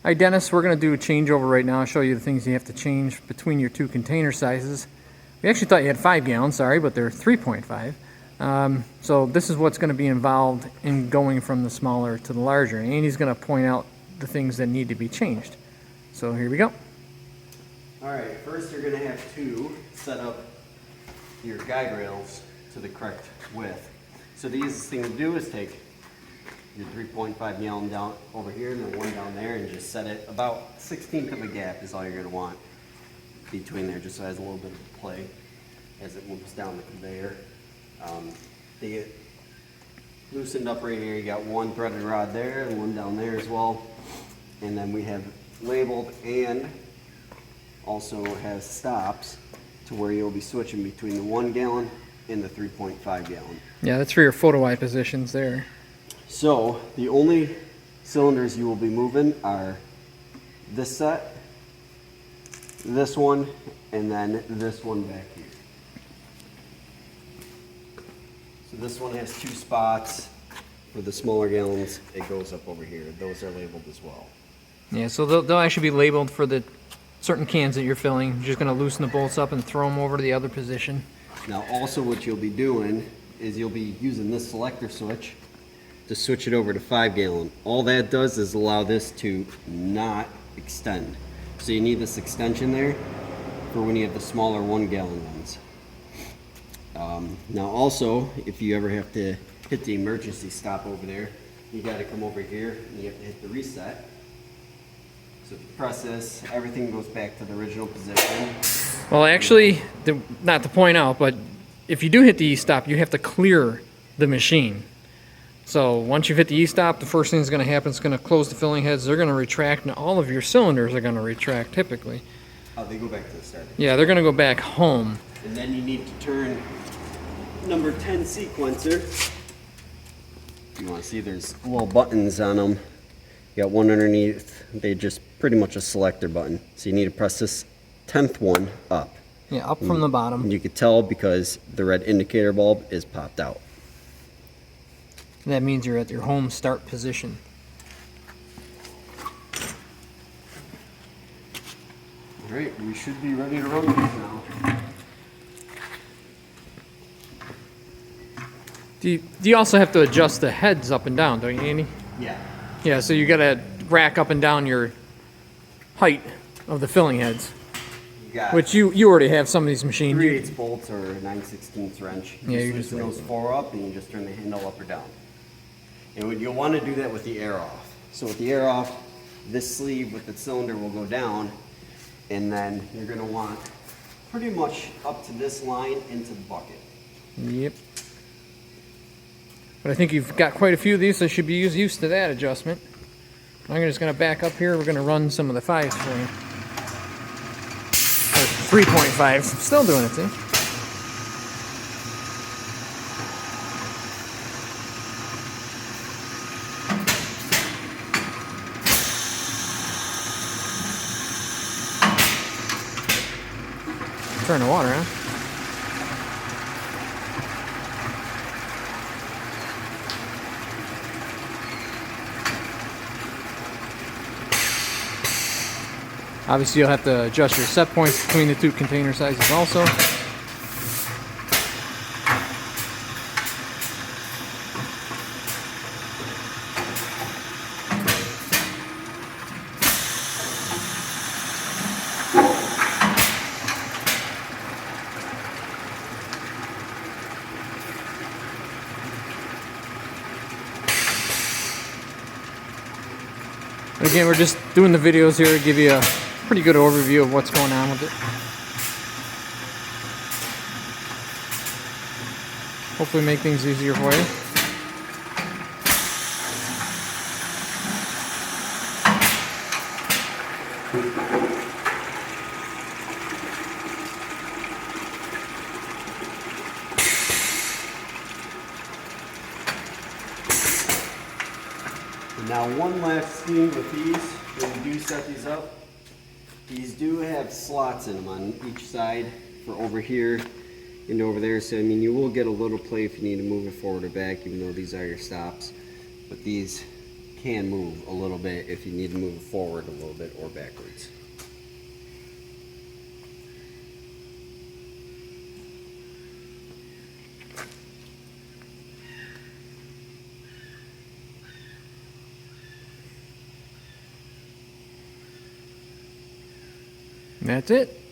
Hi Dennis, we're going to do a changeover right now. I'll show you the things you have to change between your two container sizes. We actually thought you had 5 gallons, sorry, but they're 3.5. So this is what's going to be involved in going from the smaller to the larger. And Andy's going to point out the things that need to be changed. So here we go. Alright, first you're going to have to set up your guide rails to the correct width. So the easiest thing to do is take your 3.5 gallon down over here and then one down there and just set it about 1/16 of a gap is all you're going to want between there, just so it has a little bit of play as it moves down the conveyor. They get loosened up right here. You got one threaded rod there and one down there as well. And then we have labeled and also has stops to where you'll be switching between the 1 gallon and the 3.5 gallon. Yeah, that's for your photo eye positions there. So the only cylinders you will be moving are this set, this one, and then this one back here. So this one has 2 spots. For the smaller gallons, it goes up over here. Those are labeled as well. Yeah, so they'll actually be labeled for the certain cans that you're filling. You're just going to loosen the bolts up and throw them over to the other position. Now also what you'll be doing is you'll be using this selector switch to switch it over to 5 gallon. All that does is allow this to not extend. So you need this extension there for when you have the smaller 1 gallon ones. Now also, if you ever have to hit the emergency stop over there, you got to come over here and you have to hit the reset. So if you press this, everything goes back to the original position. Well, actually, not to point out, but if you do hit the E-stop, you have to clear the machine. So once you've hit the E-stop, the first thing that's going to happen is going to close the filling heads. They're going to retract, and all of your cylinders are going to retract typically. Oh, they go back to the start. Yeah, they're going to go back home. And then you need to turn number 10 sequencer. You want to see there's little buttons on them. You got one underneath. They just pretty much a selector button. So you need to press this 10th one up. Yeah, up from the bottom. And you can tell because the red indicator bulb is popped out. That means you're at your home start position. Alright, we should be ready to run these now. Do you also have to adjust the heads up and down, don't you, Andy? Yeah. Yeah, so you got to rack up and down your height of the filling heads. Which you already have some of these machines. 3/8 bolts or a 9/16 wrench. Yeah, you just loosen those 4 up and you just turn the handle up or down. And you'll want to do that with the air off. So with the air off, this sleeve with the cylinder will go down, and then you're going to want pretty much up to this line into the bucket. Yep. But I think you've got quite a few of these, so you should be used to that adjustment. I'm just going to back up here. We're going to run some of the 5s for you. Or 3.5s. Still doing it, see? Turn the water on. Obviously, you'll have to adjust your set points between the two container sizes also. Again, we're just doing the videos here to give you a pretty good overview of what's going on with it. Hopefully make things easier for you. Now one last thing with these, when you do set these up, these do have slots in them on each side for over here and over there. So I mean, you will get a little play if you need to move it forward or back, even though these are your stops. But these can move a little bit if you need to move forward a little bit or backwards. And that's it.